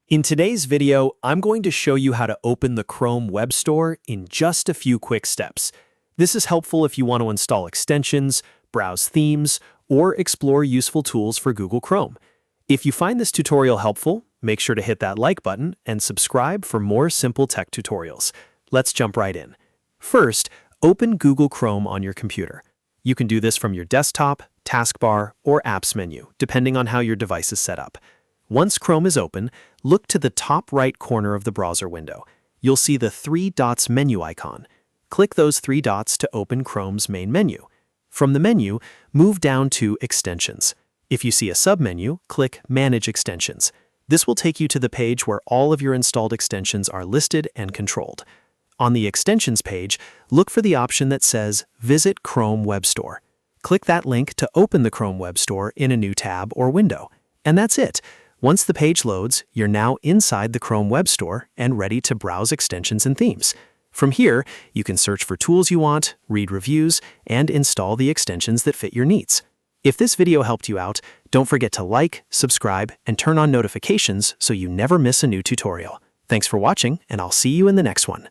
In today's video, I'm going to show you how to open the Chrome Web Store in just a few quick steps. This is helpful if you want to install extensions, browse themes, or explore useful tools for Google Chrome. If you find this tutorial helpful, make sure to hit that like button and subscribe for more simple tech tutorials. Let's jump right in. First, open Google Chrome on your computer. You can do this from your desktop, taskbar, or apps menu, depending on how your device is set up. Once Chrome is open, look to the top right corner of the browser window. You'll see the three dots menu icon. Click those three dots to open Chrome's main menu. From the menu, move down to Extensions. If you see a submenu, click Manage Extensions. This will take you to the page where all of your installed extensions are listed and controlled. On the Extensions page, look for the option that says Visit Chrome Web Store. Click that link to open the Chrome Web Store in a new tab or window. And that's it. Once the page loads, you're now inside the Chrome Web Store and ready to browse extensions and themes. From here, you can search for tools you want, read reviews, and install the extensions that fit your needs. If this video helped you out, don't forget to like, subscribe, and turn on notifications so you never miss a new tutorial. Thanks for watching, and I'll see you in the next one.